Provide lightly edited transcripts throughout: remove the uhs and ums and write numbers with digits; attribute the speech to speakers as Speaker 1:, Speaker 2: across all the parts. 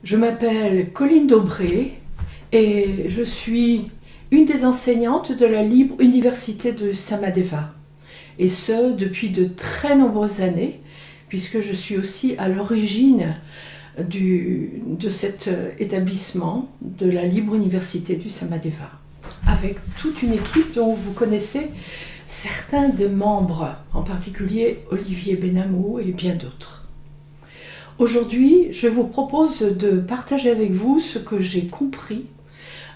Speaker 1: Je m'appelle Colline Daubré et je suis une des enseignantes de la Libre Université de Samadeva. Et ce, depuis de très nombreuses années, puisque je suis aussi à l'origine de cet établissement de la Libre Université du Samadeva, avec toute une équipe dont vous connaissez certains des membres, en particulier Olivier Benamou et bien d'autres. Aujourd'hui, je vous propose de partager avec vous ce que j'ai compris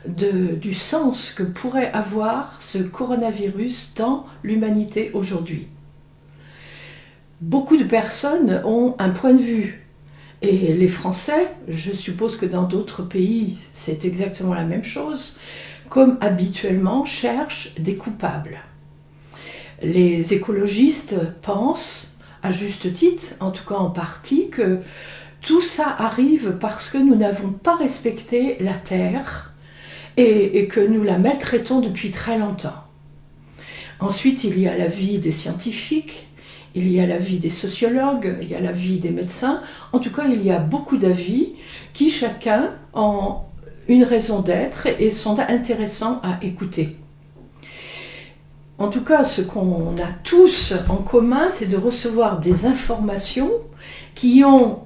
Speaker 1: du sens que pourrait avoir ce coronavirus dans l'humanité aujourd'hui. Beaucoup de personnes ont un point de vue. Et les Français, je suppose que dans d'autres pays, c'est exactement la même chose, comme habituellement, cherchent des coupables. Les écologistes pensent, à juste titre, en tout cas en partie, que tout ça arrive parce que nous n'avons pas respecté la Terre et que nous la maltraitons depuis très longtemps. Ensuite, il y a l'avis des scientifiques, il y a l'avis des sociologues, il y a l'avis des médecins. En tout cas, il y a beaucoup d'avis qui chacun ont une raison d'être et sont intéressants à écouter. En tout cas, ce qu'on a tous en commun, c'est de recevoir des informations qui ont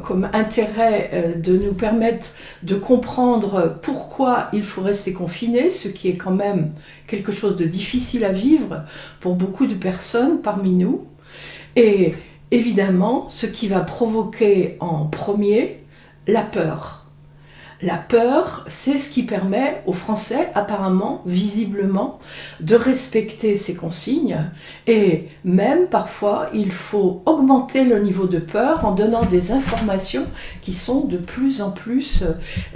Speaker 1: comme intérêt de nous permettre de comprendre pourquoi il faut rester confiné, ce qui est quand même quelque chose de difficile à vivre pour beaucoup de personnes parmi nous. Et évidemment, ce qui va provoquer en premier la peur. La peur, c'est ce qui permet aux Français, apparemment, visiblement, de respecter ces consignes. Et même, parfois, il faut augmenter le niveau de peur en donnant des informations qui sont de plus en plus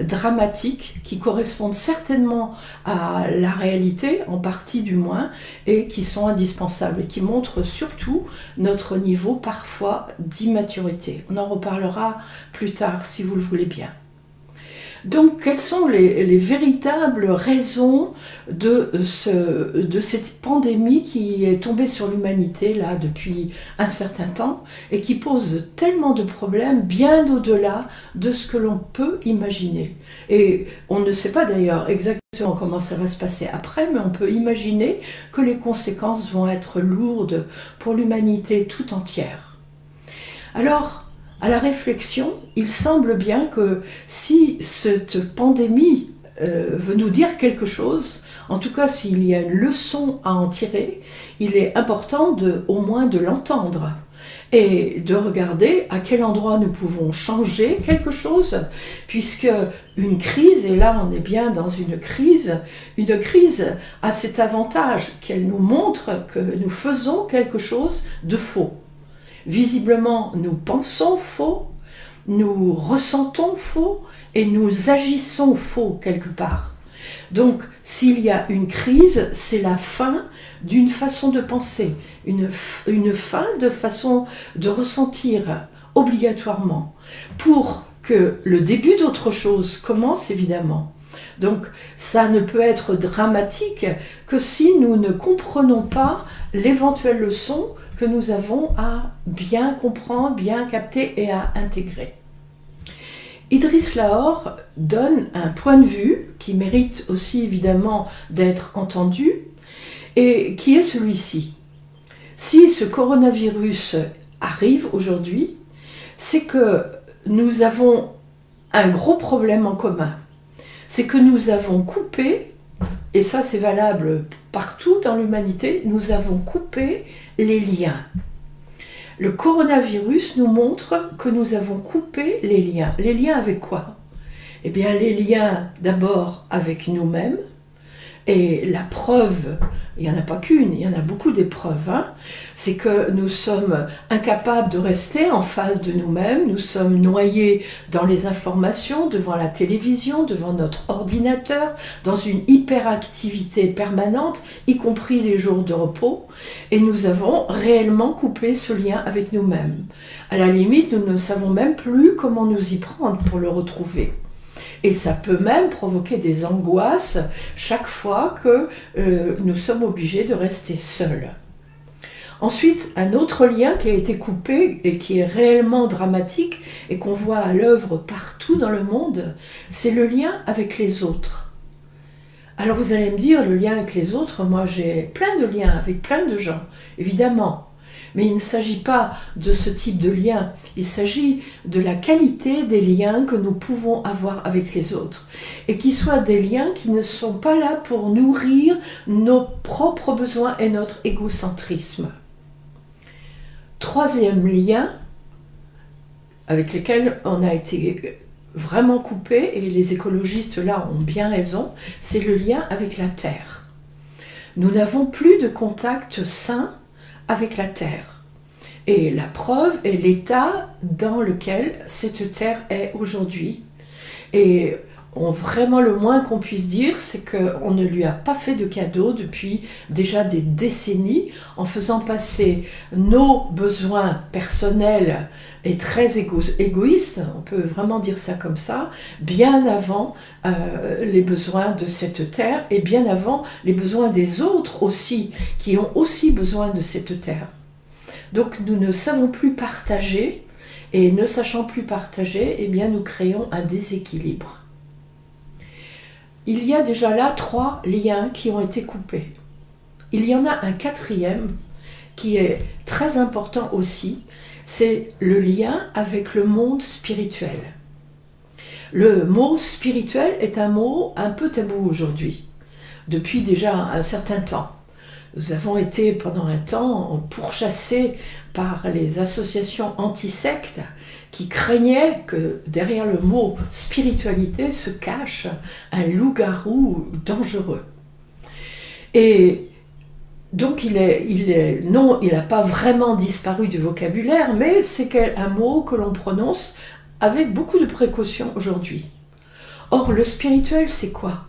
Speaker 1: dramatiques, qui correspondent certainement à la réalité, en partie du moins, et qui sont indispensables, et qui montrent surtout notre niveau, parfois, d'immaturité. On en reparlera plus tard, si vous le voulez bien. Donc, quelles sont les véritables raisons de cette pandémie qui est tombée sur l'humanité là depuis un certain temps et qui pose tellement de problèmes bien au-delà de ce que l'on peut imaginer. Et on ne sait pas d'ailleurs exactement comment ça va se passer après, mais on peut imaginer que les conséquences vont être lourdes pour l'humanité tout entière. Alors, à la réflexion, il semble bien que si cette pandémie veut nous dire quelque chose, en tout cas s'il y a une leçon à en tirer, il est important au moins de l'entendre et de regarder à quel endroit nous pouvons changer quelque chose, puisque une crise, et là on est bien dans une crise a cet avantage qu'elle nous montre que nous faisons quelque chose de faux. Visiblement, nous pensons faux, nous ressentons faux et nous agissons faux quelque part. Donc, s'il y a une crise, c'est la fin d'une façon de penser, une fin de façon de ressentir obligatoirement, pour que le début d'autre chose commence évidemment. Donc, ça ne peut être dramatique que si nous ne comprenons pas l'éventuelle leçon que nous avons à bien comprendre, bien capter et à intégrer. Idriss Lahore donne un point de vue qui mérite aussi évidemment d'être entendu et qui est celui-ci. Si ce coronavirus arrive aujourd'hui, c'est que nous avons un gros problème en commun. C'est que nous avons coupé, et ça c'est valable partout dans l'humanité, nous avons coupé les liens. Le coronavirus nous montre que nous avons coupé les liens. Les liens avec quoi? Eh bien, les liens d'abord avec nous-mêmes. Et la preuve, il n'y en a pas qu'une, il y en a beaucoup d'épreuves, c'est que nous sommes incapables de rester en face de nous-mêmes, nous sommes noyés dans les informations, devant la télévision, devant notre ordinateur, dans une hyperactivité permanente, y compris les jours de repos, et nous avons réellement coupé ce lien avec nous-mêmes. À la limite, nous ne savons même plus comment nous y prendre pour le retrouver. Et ça peut même provoquer des angoisses chaque fois que nous sommes obligés de rester seuls. Ensuite, un autre lien qui a été coupé et qui est réellement dramatique et qu'on voit à l'œuvre partout dans le monde, c'est le lien avec les autres. Alors vous allez me dire, le lien avec les autres, moi j'ai plein de liens avec plein de gens, évidemment. Mais il ne s'agit pas de ce type de lien, il s'agit de la qualité des liens que nous pouvons avoir avec les autres. Et qui soient des liens qui ne sont pas là pour nourrir nos propres besoins et notre égocentrisme. Troisième lien avec lequel on a été vraiment coupé, et les écologistes là ont bien raison, c'est le lien avec la Terre. Nous n'avons plus de contact sain avec la Terre. Et la preuve est l'état dans lequel cette Terre est aujourd'hui. Et vraiment le moins qu'on puisse dire, c'est qu'on ne lui a pas fait de cadeau depuis déjà des décennies, en faisant passer nos besoins personnels et très égoïstes, on peut vraiment dire ça comme ça, bien avant les besoins de cette terre et bien avant les besoins des autres aussi, qui ont aussi besoin de cette terre. Donc nous ne savons plus partager, et ne sachant plus partager, eh bien nous créons un déséquilibre. Il y a déjà là 3 liens qui ont été coupés. Il y en a un 4e qui est très important aussi, c'est le lien avec le monde spirituel. Le mot spirituel est un mot un peu tabou aujourd'hui, depuis déjà un certain temps. Nous avons été pendant un temps pourchassés par les associations anti-sectes qui craignaient que derrière le mot spiritualité se cache un loup-garou dangereux. Et donc il n'a pas vraiment disparu du vocabulaire, mais c'est un mot que l'on prononce avec beaucoup de précaution aujourd'hui. Or, le spirituel, c'est quoi?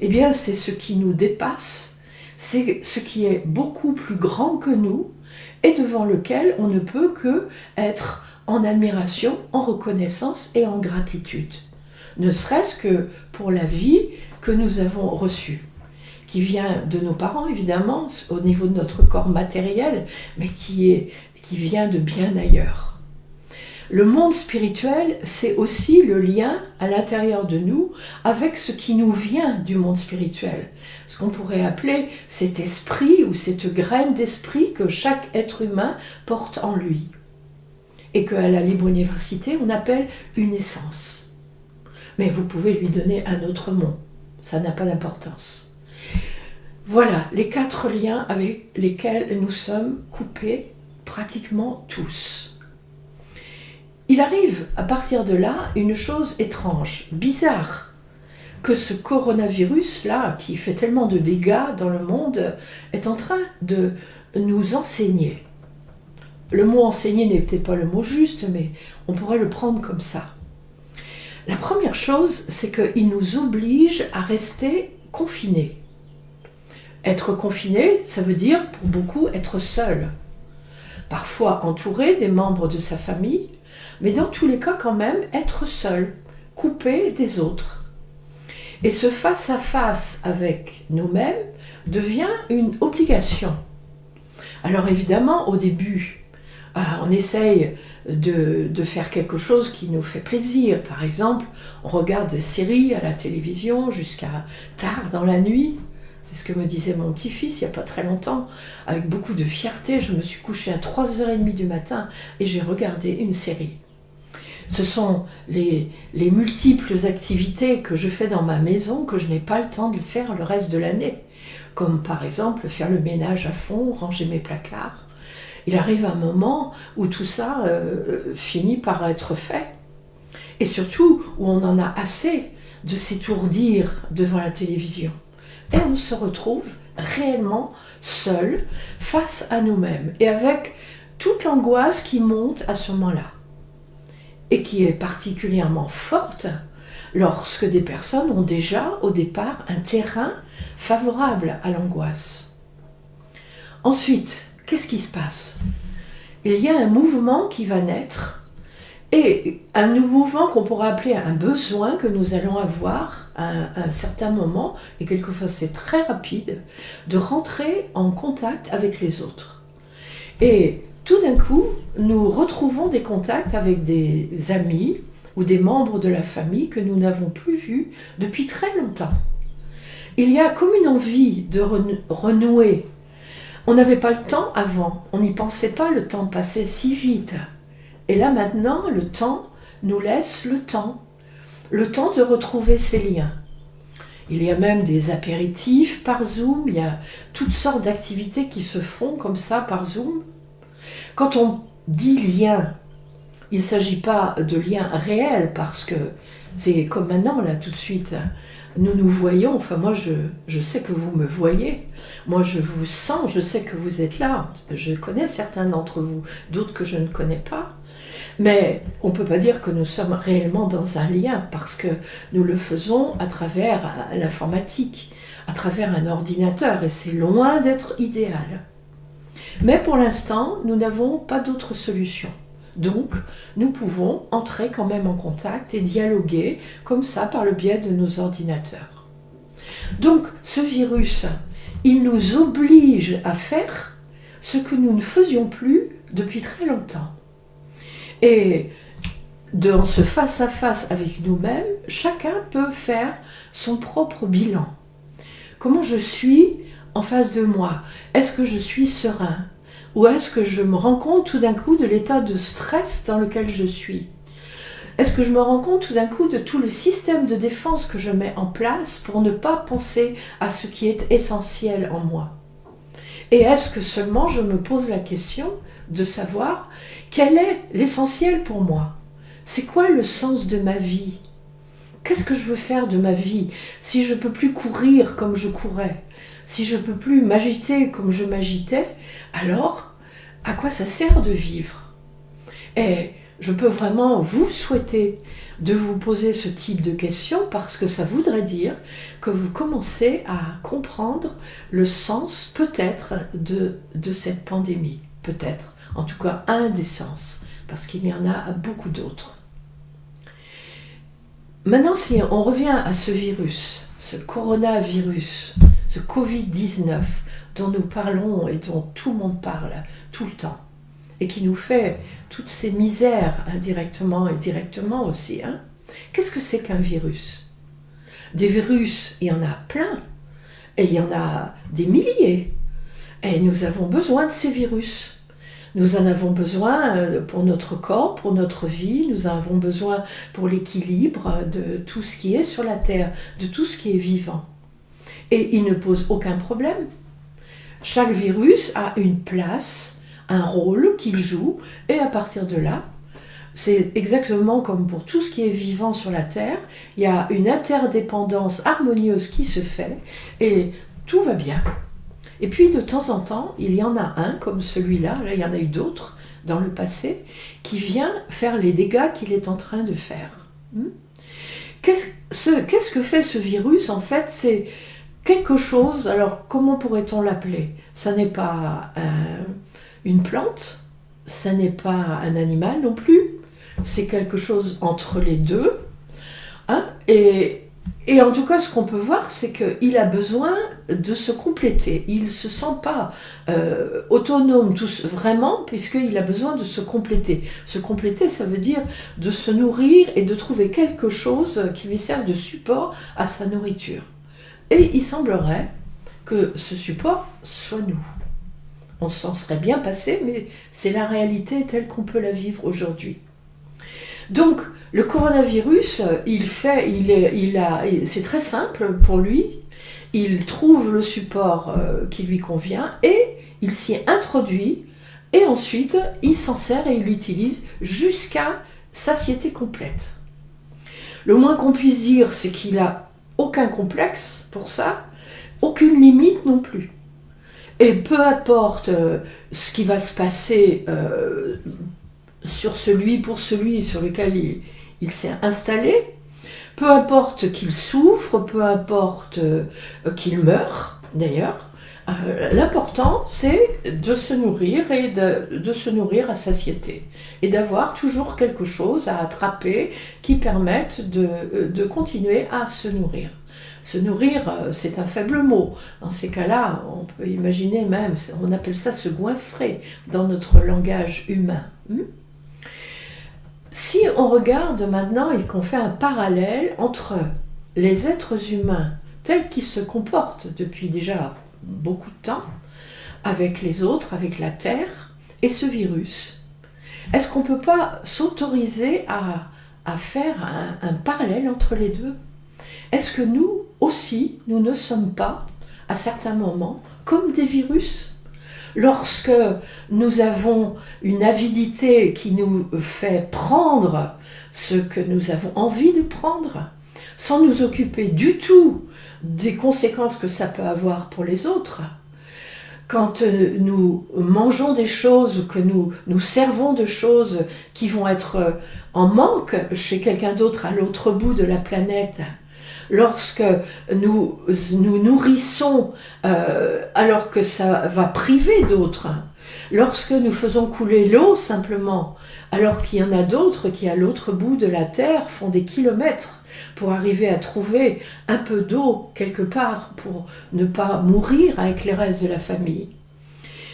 Speaker 1: Eh bien, c'est ce qui nous dépasse, c'est ce qui est beaucoup plus grand que nous et devant lequel on ne peut que être en admiration, en reconnaissance et en gratitude. Ne serait-ce que pour la vie que nous avons reçue, qui vient de nos parents évidemment, au niveau de notre corps matériel, mais qui vient de bien ailleurs. Le monde spirituel, c'est aussi le lien à l'intérieur de nous avec ce qui nous vient du monde spirituel. Ce qu'on pourrait appeler cet esprit ou cette graine d'esprit que chaque être humain porte en lui. Et qu'à la Libre Université, on appelle une essence. Mais vous pouvez lui donner un autre mot. Ça n'a pas d'importance. Voilà les 4 liens avec lesquels nous sommes coupés pratiquement tous. Il arrive à partir de là une chose étrange, bizarre, que ce coronavirus-là, qui fait tellement de dégâts dans le monde, est en train de nous enseigner. Le mot enseigner n'est peut-être pas le mot juste, mais on pourrait le prendre comme ça. La première chose, c'est qu'il nous oblige à rester confinés. Être confiné, ça veut dire pour beaucoup être seul. Parfois entouré des membres de sa famille, mais dans tous les cas quand même être seul, coupé des autres. Et ce face-à-face avec nous-mêmes devient une obligation. Alors évidemment, au début, on essaye de faire quelque chose qui nous fait plaisir. Par exemple, on regarde des séries à la télévision jusqu'à tard dans la nuit. C'est ce que me disait mon petit-fils il n'y a pas très longtemps. Avec beaucoup de fierté, je me suis couchée à 3h30 du matin et j'ai regardé une série. Ce sont les multiples activités que je fais dans ma maison que je n'ai pas le temps de faire le reste de l'année. Comme par exemple faire le ménage à fond, ranger mes placards. Il arrive un moment où tout ça finit par être fait. Et surtout où on en a assez de s'étourdir devant la télévision. Et on se retrouve réellement seul face à nous-mêmes et avec toute l'angoisse qui monte à ce moment-là et qui est particulièrement forte lorsque des personnes ont déjà au départ un terrain favorable à l'angoisse. Ensuite, qu'est-ce qui se passe? Il y a un mouvement qui va naître et un mouvement qu'on pourrait appeler un besoin que nous allons avoir à un certain moment, et quelquefois c'est très rapide, de rentrer en contact avec les autres. Et tout d'un coup, nous retrouvons des contacts avec des amis ou des membres de la famille que nous n'avons plus vus depuis très longtemps. Il y a comme une envie de renouer. On n'avait pas le temps avant, on n'y pensait pas, le temps passait si vite. Et là maintenant, le temps nous laisse le temps de retrouver ces liens. Il y a même des apéritifs par Zoom, il y a toutes sortes d'activités qui se font comme ça par Zoom. Quand on dit lien, il ne s'agit pas de lien réel parce que c'est comme maintenant, là, tout de suite, nous nous voyons, enfin moi je sais que vous me voyez, moi je vous sens, je sais que vous êtes là, je connais certains d'entre vous, d'autres que je ne connais pas. Mais on ne peut pas dire que nous sommes réellement dans un lien parce que nous le faisons à travers l'informatique, à travers un ordinateur et c'est loin d'être idéal. Mais pour l'instant, nous n'avons pas d'autre solution. Donc, nous pouvons entrer quand même en contact et dialoguer comme ça par le biais de nos ordinateurs. Donc, ce virus, il nous oblige à faire ce que nous ne faisions plus depuis très longtemps. Et dans ce face-à-face avec nous-mêmes, chacun peut faire son propre bilan. Comment je suis en face de moi? Est-ce que je suis serein? Ou est-ce que je me rends compte tout d'un coup de l'état de stress dans lequel je suis? Est-ce que je me rends compte tout d'un coup de tout le système de défense que je mets en place pour ne pas penser à ce qui est essentiel en moi? Et est-ce que seulement je me pose la question de savoir quel est l'essentiel pour moi? C'est quoi le sens de ma vie? Qu'est-ce que je veux faire de ma vie si je ne peux plus courir comme je courais? Si je ne peux plus m'agiter comme je m'agitais, alors à quoi ça sert de vivre? Et je peux vraiment vous souhaiter de vous poser ce type de questions parce que ça voudrait dire que vous commencez à comprendre le sens peut-être de cette pandémie. Peut-être, en tout cas un des sens, parce qu'il y en a beaucoup d'autres. Maintenant, si on revient à ce virus, ce coronavirus, ce Covid-19 dont nous parlons et dont tout le monde parle tout le temps, et qui nous fait toutes ces misères indirectement et directement aussi. Hein? Qu'est-ce que c'est qu'un virus? Des virus, il y en a plein, et il y en a des milliers, et nous avons besoin de ces virus. Nous en avons besoin pour notre corps, pour notre vie, nous en avons besoin pour l'équilibre de tout ce qui est sur la Terre, de tout ce qui est vivant. Et il ne pose aucun problème. Chaque virus a une place, un rôle qu'il joue, et à partir de là, c'est exactement comme pour tout ce qui est vivant sur la Terre, il y a une interdépendance harmonieuse qui se fait, et tout va bien. Et puis de temps en temps, il y en a un, comme celui-là, là il y en a eu d'autres dans le passé, qui vient faire les dégâts qu'il est en train de faire. Qu'est-ce que fait ce virus? En fait, c'est quelque chose, alors comment pourrait-on l'appeler? Ça n'est pas une plante, ça n'est pas un animal non plus, c'est quelque chose entre les deux. Hein? Et en tout cas, ce qu'on peut voir, c'est qu'il a besoin de se compléter. Il ne se sent pas autonome vraiment, puisqu'il a besoin de se compléter. Se compléter, ça veut dire de se nourrir et de trouver quelque chose qui lui serve de support à sa nourriture. Et il semblerait que ce support soit nous. On s'en serait bien passé, mais c'est la réalité telle qu'on peut la vivre aujourd'hui. Donc, le coronavirus, c'est très simple pour lui. Il trouve le support qui lui convient et il s'y introduit. Et ensuite, il s'en sert et il l'utilise jusqu'à satiété complète. Le moins qu'on puisse dire, c'est qu'il n'a aucun complexe pour ça, aucune limite non plus. Et peu importe ce qui va se passer pour celui sur lequel il s'est installé, peu importe qu'il souffre, peu importe qu'il meure, d'ailleurs, L'important, c'est de se nourrir et de se nourrir à satiété et d'avoir toujours quelque chose à attraper qui permette de continuer à se nourrir. Se nourrir, c'est un faible mot. Dans ces cas-là, on peut imaginer même, on appelle ça se goinfrer dans notre langage humain. Si on regarde maintenant et qu'on fait un parallèle entre les êtres humains tels qu'ils se comportent depuis déjà beaucoup de temps, avec les autres, avec la Terre, et ce virus, est-ce qu'on ne peut pas s'autoriser à faire un parallèle entre les deux? Est-ce que nous aussi, nous ne sommes pas, à certains moments, comme des virus? Lorsque nous avons une avidité qui nous fait prendre ce que nous avons envie de prendre, sans nous occuper du tout des conséquences que ça peut avoir pour les autres, quand nous mangeons des choses, que nous servons de choses qui vont être en manque chez quelqu'un d'autre à l'autre bout de la planète, lorsque nous nous nourrissons alors que ça va priver d'autres, lorsque nous faisons couler l'eau simplement, alors qu'il y en a d'autres qui à l'autre bout de la terre font des kilomètres pour arriver à trouver un peu d'eau quelque part pour ne pas mourir avec les restes de la famille.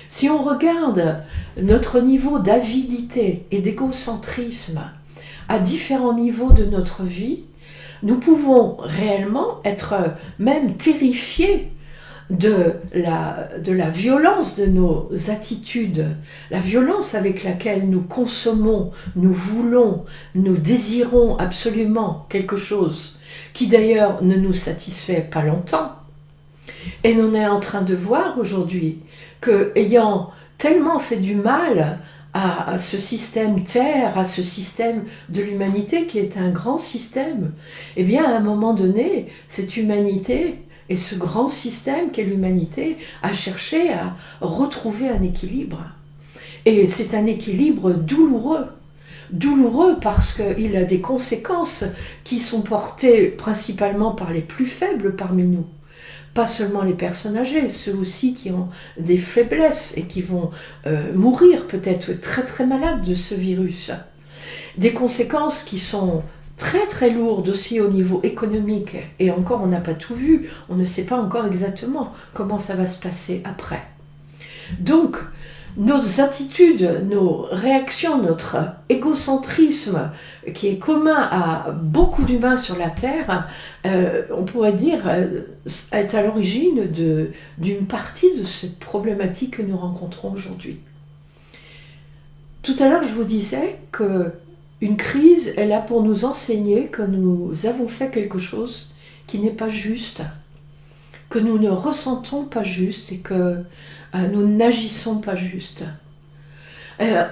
Speaker 1: Si on regarde notre niveau d'avidité et d'égocentrisme à différents niveaux de notre vie, nous pouvons réellement être même terrifiés de la violence de nos attitudes, la violence avec laquelle nous consommons, nous voulons, nous désirons absolument quelque chose qui d'ailleurs ne nous satisfait pas longtemps. Et on est en train de voir aujourd'hui que, ayant tellement fait du mal à ce système Terre, à ce système de l'humanité qui est un grand système, eh bien à un moment donné, cette humanité et ce grand système qu'est l'humanité a cherché à retrouver un équilibre. Et c'est un équilibre douloureux. Douloureux parce qu'il a des conséquences qui sont portées principalement par les plus faibles parmi nous. Pas seulement les personnes âgées, ceux aussi qui ont des faiblesses et qui vont mourir peut-être très très malades de ce virus. Des conséquences qui sont très très lourdes aussi au niveau économique, et encore on n'a pas tout vu, on ne sait pas encore exactement comment ça va se passer après. Donc nos attitudes, nos réactions, notre égocentrisme qui est commun à beaucoup d'humains sur la Terre, on pourrait dire est à l'origine d'une partie de cette problématique que nous rencontrons aujourd'hui. Tout à l'heure je vous disais que une crise est là pour nous enseigner que nous avons fait quelque chose qui n'est pas juste, que nous ne ressentons pas juste et que nous n'agissons pas juste.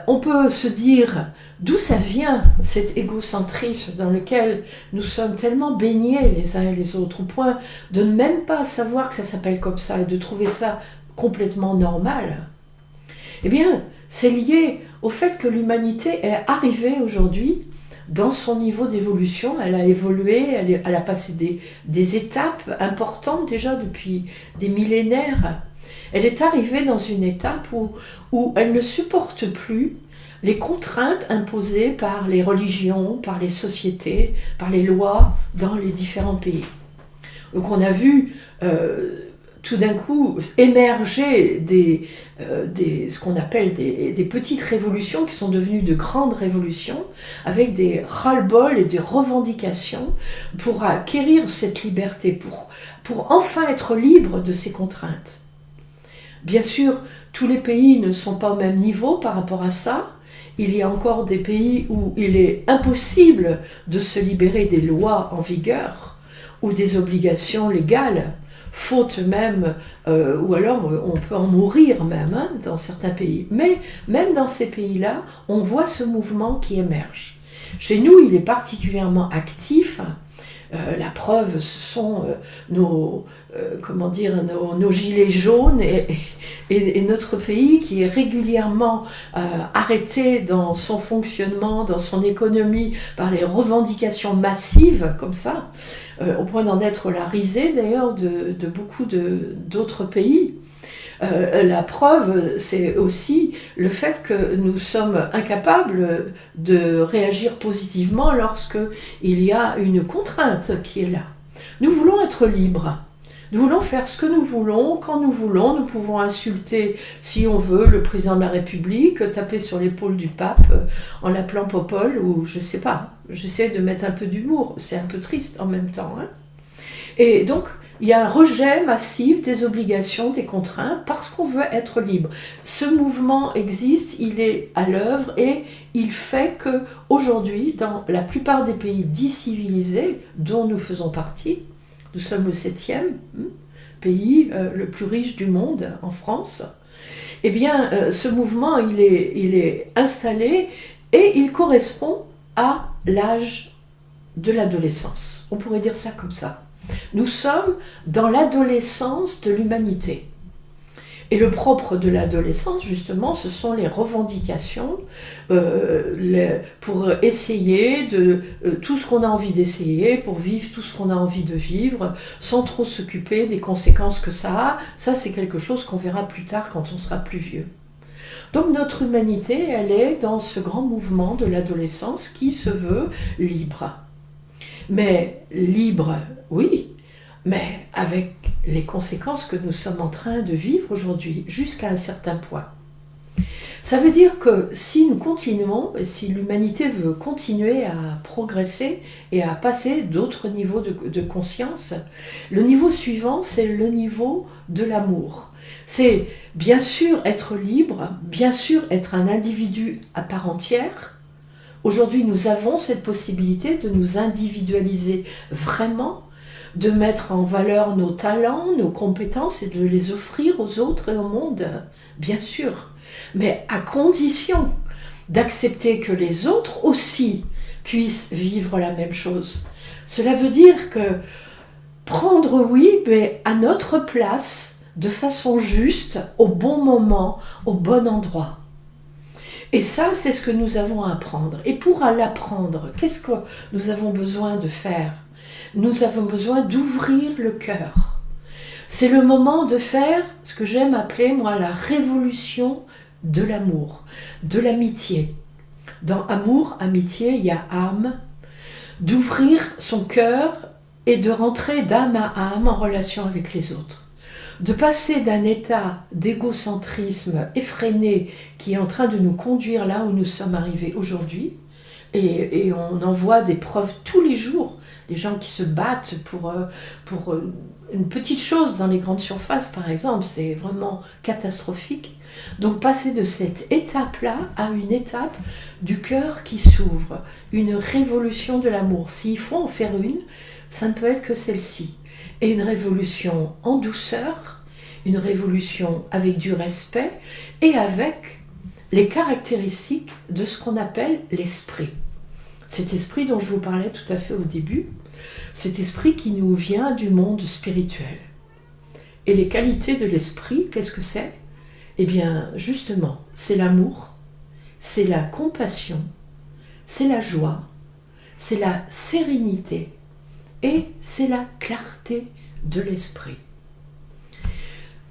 Speaker 1: On peut se dire d'où ça vient, cet égocentrisme dans lequel nous sommes tellement baignés les uns et les autres, au point de ne même pas savoir que ça s'appelle comme ça et de trouver ça complètement normal. Eh bien, c'est lié au fait que l'humanité est arrivée aujourd'hui dans son niveau d'évolution. Elle a évolué, elle a passé des étapes importantes déjà depuis des millénaires. Elle est arrivée dans une étape où elle ne supporte plus les contraintes imposées par les religions, par les sociétés, par les lois dans les différents pays. Donc on a vu tout d'un coup émerger ce qu'on appelle des petites révolutions qui sont devenues de grandes révolutions, avec des ras-le-bol et des revendications pour acquérir cette liberté, pour enfin être libre de ces contraintes. Bien sûr, tous les pays ne sont pas au même niveau par rapport à ça. Il y a encore des pays où il est impossible de se libérer des lois en vigueur ou des obligations légales, faute même, ou alors on peut en mourir même dans certains pays. Mais même dans ces pays-là, on voit ce mouvement qui émerge. Chez nous, il est particulièrement actif. La preuve, ce sont nos gilets jaunes et notre pays qui est régulièrement arrêté dans son fonctionnement, dans son économie, par les revendications massives comme ça, au point d'en être la risée d'ailleurs de beaucoup d'autres pays. La preuve, c'est aussi le fait que nous sommes incapables de réagir positivement lorsque il y a une contrainte qui est là. Nous voulons être libres. Nous voulons faire ce que nous voulons, quand nous voulons. Nous pouvons insulter, si on veut, le président de la République, taper sur l'épaule du pape en l'appelant Popol, ou je sais pas. J'essaie de mettre un peu d'humour. C'est un peu triste en même temps, hein. Et donc, il y a un rejet massif des obligations, des contraintes, parce qu'on veut être libre. Ce mouvement existe, il est à l'œuvre, et il fait qu'aujourd'hui, dans la plupart des pays dits civilisés, dont nous faisons partie, nous sommes le 7e pays le plus riche du monde, en France, eh bien, ce mouvement, il est installé, et il correspond à l'âge de l'adolescence. On pourrait dire ça comme ça. Nous sommes dans l'adolescence de l'humanité. Et le propre de l'adolescence, justement, ce sont les revendications pour essayer de tout ce qu'on a envie d'essayer, pour vivre tout ce qu'on a envie de vivre, sans trop s'occuper des conséquences que ça a. Ça, c'est quelque chose qu'on verra plus tard quand on sera plus vieux. Donc notre humanité, elle est dans ce grand mouvement de l'adolescence qui se veut libre. Mais libre, oui, mais avec les conséquences que nous sommes en train de vivre aujourd'hui, jusqu'à un certain point. Ça veut dire que si nous continuons, si l'humanité veut continuer à progresser et à passer d'autres niveaux de conscience, le niveau suivant, c'est le niveau de l'amour. C'est bien sûr être libre, bien sûr être un individu à part entière. Aujourd'hui, nous avons cette possibilité de nous individualiser vraiment, de mettre en valeur nos talents, nos compétences et de les offrir aux autres et au monde, bien sûr. Mais à condition d'accepter que les autres aussi puissent vivre la même chose. Cela veut dire que prendre, oui, mais à notre place, de façon juste, au bon moment, au bon endroit. Et ça, c'est ce que nous avons à apprendre. Et pour l'apprendre, qu'est-ce que nous avons besoin de faire? Nous avons besoin d'ouvrir le cœur. C'est le moment de faire ce que j'aime appeler, moi, la révolution de l'amour, de l'amitié. Dans amour, amitié, il y a âme. D'ouvrir son cœur et de rentrer d'âme à âme en relation avec les autres. De passer d'un état d'égocentrisme effréné qui est en train de nous conduire là où nous sommes arrivés aujourd'hui, et on en voit des preuves tous les jours, des gens qui se battent pour une petite chose dans les grandes surfaces par exemple, c'est vraiment catastrophique. Donc passer de cette étape-là à une étape du cœur qui s'ouvre, une révolution de l'amour. S'il faut en faire une, ça ne peut être que celle-ci. Et une révolution en douceur, une révolution avec du respect et avec les caractéristiques de ce qu'on appelle l'esprit. Cet esprit dont je vous parlais tout à fait au début, cet esprit qui nous vient du monde spirituel. Et les qualités de l'esprit, qu'est-ce que c'est? Eh bien, justement, c'est l'amour, c'est la compassion, c'est la joie, c'est la sérénité et c'est la clarté de l'esprit.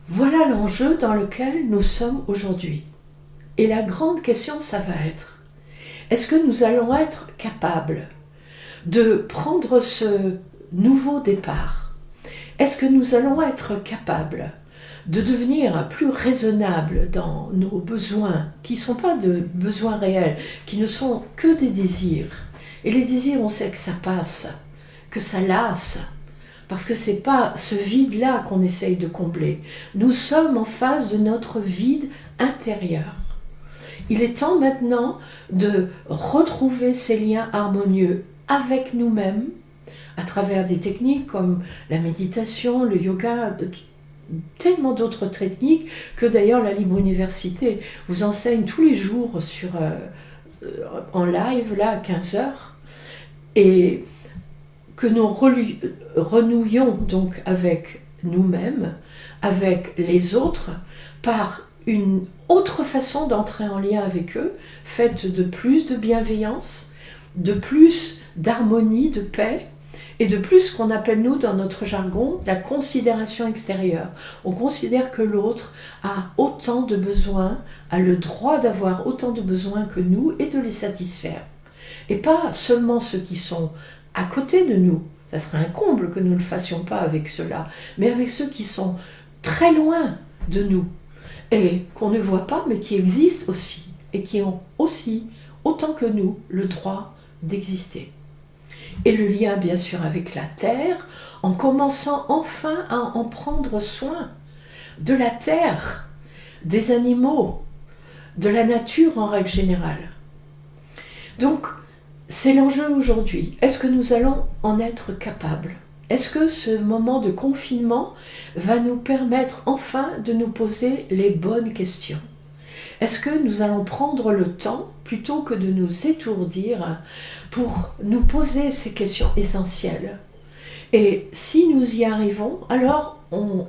Speaker 1: Voilà l'enjeu dans lequel nous sommes aujourd'hui. Et la grande question, ça va être, est-ce que nous allons être capables de prendre ce nouveau départ? Est-ce que nous allons être capables de devenir plus raisonnables dans nos besoins, qui ne sont pas de besoins réels, qui ne sont que des désirs? Et les désirs, on sait que ça passe, que ça lasse, parce que ce n'est pas ce vide-là qu'on essaye de combler. Nous sommes en face de notre vide intérieur. Il est temps maintenant de retrouver ces liens harmonieux avec nous-mêmes, à travers des techniques comme la méditation, le yoga, tellement d'autres techniques que d'ailleurs la Libre Université vous enseigne tous les jours en live, là, à 15 h, et que nous renouions donc avec nous-mêmes, avec les autres, par une autre façon d'entrer en lien avec eux, faite de plus de bienveillance, de plus d'harmonie, de paix, Et de plus, ce qu'on appelle, nous, dans notre jargon, la considération extérieure. On considère que l'autre a autant de besoins, a le droit d'avoir autant de besoins que nous et de les satisfaire. Et pas seulement ceux qui sont à côté de nous. Ça serait un comble que nous ne le fassions pas avec ceux-là, mais avec ceux qui sont très loin de nous et qu'on ne voit pas, mais qui existent aussi et qui ont aussi, autant que nous, le droit d'exister. Et le lien, bien sûr, avec la terre, en commençant enfin à en prendre soin de la terre, des animaux, de la nature en règle générale. Donc, c'est l'enjeu aujourd'hui. Est-ce que nous allons en être capables? Est-ce que ce moment de confinement va nous permettre enfin de nous poser les bonnes questions? Est-ce que nous allons prendre le temps, plutôt que de nous étourdir, pour nous poser ces questions essentielles? Et si nous y arrivons, alors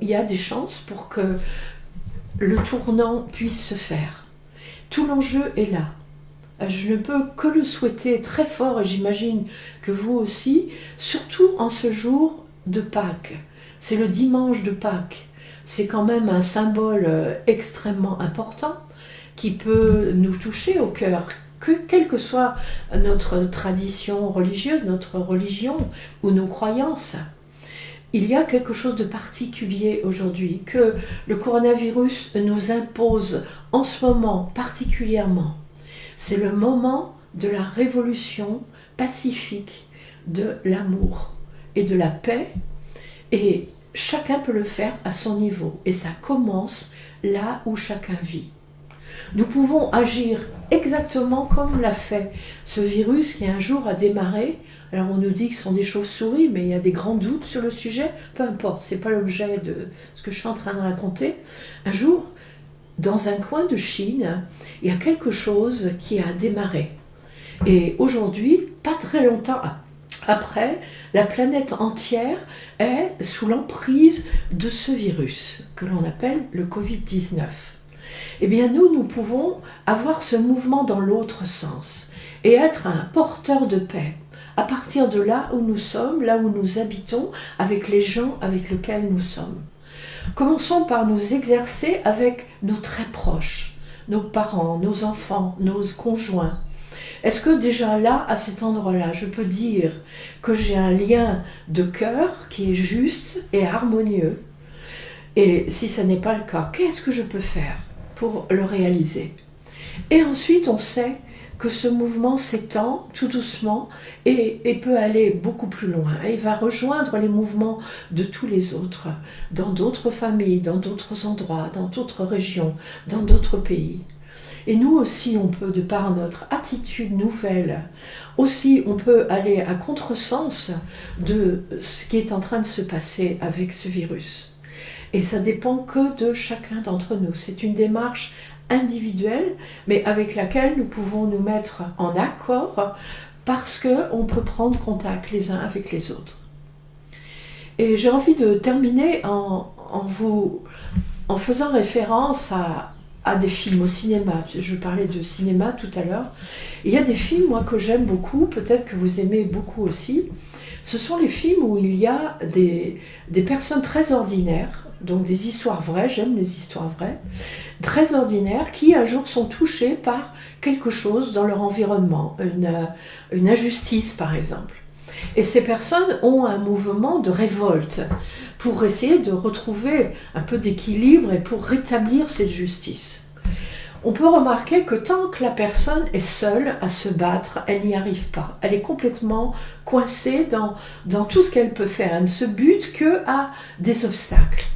Speaker 1: il y a des chances pour que le tournant puisse se faire. Tout l'enjeu est là. Je ne peux que le souhaiter très fort, et j'imagine que vous aussi, surtout en ce jour de Pâques. C'est le dimanche de Pâques. C'est quand même un symbole extrêmement important qui peut nous toucher au cœur, quelle que soit notre tradition religieuse, notre religion ou nos croyances. Il y a quelque chose de particulier aujourd'hui que le coronavirus nous impose en ce moment particulièrement. C'est le moment de la révolution pacifique, de l'amour et de la paix, et chacun peut le faire à son niveau, et ça commence là où chacun vit. Nous pouvons agir exactement comme l'a fait ce virus qui un jour a démarré. Alors on nous dit que ce sont des chauves-souris, mais il y a des grands doutes sur le sujet. Peu importe, ce n'est pas l'objet de ce que je suis en train de raconter. Un jour, dans un coin de Chine, il y a quelque chose qui a démarré. Et aujourd'hui, pas très longtemps après, la planète entière est sous l'emprise de ce virus que l'on appelle le Covid-19. Eh bien nous pouvons avoir ce mouvement dans l'autre sens et être un porteur de paix à partir de là où nous sommes, là où nous habitons, avec les gens avec lesquels nous sommes. Commençons par nous exercer avec nos très proches, nos parents, nos enfants, nos conjoints. Est-ce que déjà là, à cet endroit-là, je peux dire que j'ai un lien de cœur qui est juste et harmonieux? Et si ce n'est pas le cas, qu'est-ce que je peux faire pour le réaliser? Et ensuite, on sait que ce mouvement s'étend tout doucement et peut aller beaucoup plus loin. Il va rejoindre les mouvements de tous les autres, dans d'autres familles, dans d'autres endroits, dans d'autres régions, dans d'autres pays. Et nous aussi, on peut, de par notre attitude nouvelle, aussi on peut aller à contresens de ce qui est en train de se passer avec ce virus. Et ça dépend que de chacun d'entre nous. C'est une démarche individuelle, mais avec laquelle nous pouvons nous mettre en accord parce qu'on peut prendre contact les uns avec les autres. Et j'ai envie de terminer en faisant référence à des films au cinéma. Je parlais de cinéma tout à l'heure. Il y a des films, moi, que j'aime beaucoup, peut-être que vous aimez beaucoup aussi. Ce sont les films où il y a des personnes très ordinaires, donc des histoires vraies, j'aime les histoires vraies, très ordinaires, qui un jour sont touchées par quelque chose dans leur environnement, une injustice par exemple. Et ces personnes ont un mouvement de révolte pour essayer de retrouver un peu d'équilibre et pour rétablir cette justice. On peut remarquer que tant que la personne est seule à se battre, elle n'y arrive pas. Elle est complètement coincée dans tout ce qu'elle peut faire. Elle ne se bute qu'à des obstacles.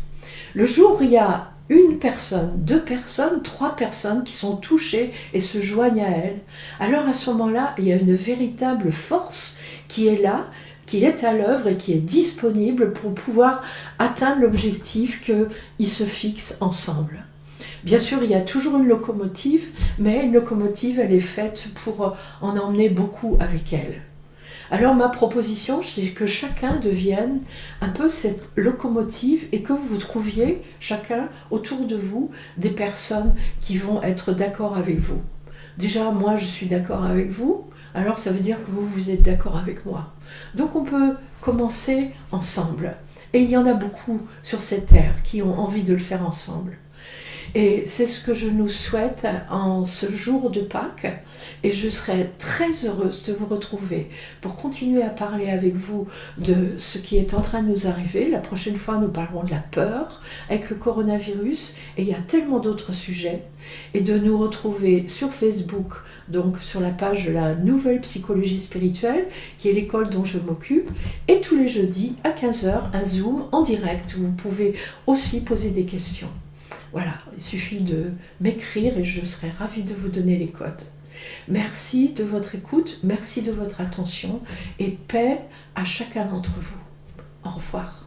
Speaker 1: Le jour où il y a une personne, deux personnes, trois personnes qui sont touchées et se joignent à elle, alors à ce moment-là, il y a une véritable force qui est là, qui est à l'œuvre et qui est disponible pour pouvoir atteindre l'objectif qu'ils se fixent ensemble. Bien sûr, il y a toujours une locomotive, mais une locomotive, elle est faite pour en emmener beaucoup avec elle. Alors ma proposition, c'est que chacun devienne un peu cette locomotive et que vous trouviez chacun autour de vous des personnes qui vont être d'accord avec vous. Déjà, moi, je suis d'accord avec vous. alors ça veut dire que vous êtes d'accord avec moi. Donc on peut commencer ensemble. Et il y en a beaucoup sur cette terre qui ont envie de le faire ensemble. Et c'est ce que je nous souhaite en ce jour de Pâques. Et je serai très heureuse de vous retrouver pour continuer à parler avec vous de ce qui est en train de nous arriver. La prochaine fois, nous parlerons de la peur avec le coronavirus. Et il y a tellement d'autres sujets. Et de nous retrouver sur Facebook, donc sur la page de la Nouvelle Psychologie Spirituelle, qui est l'école dont je m'occupe. Et tous les jeudis à 15 h, un Zoom en direct où vous pouvez aussi poser des questions. Voilà, il suffit de m'écrire et je serai ravie de vous donner les codes. Merci de votre écoute, merci de votre attention et paix à chacun d'entre vous. Au revoir.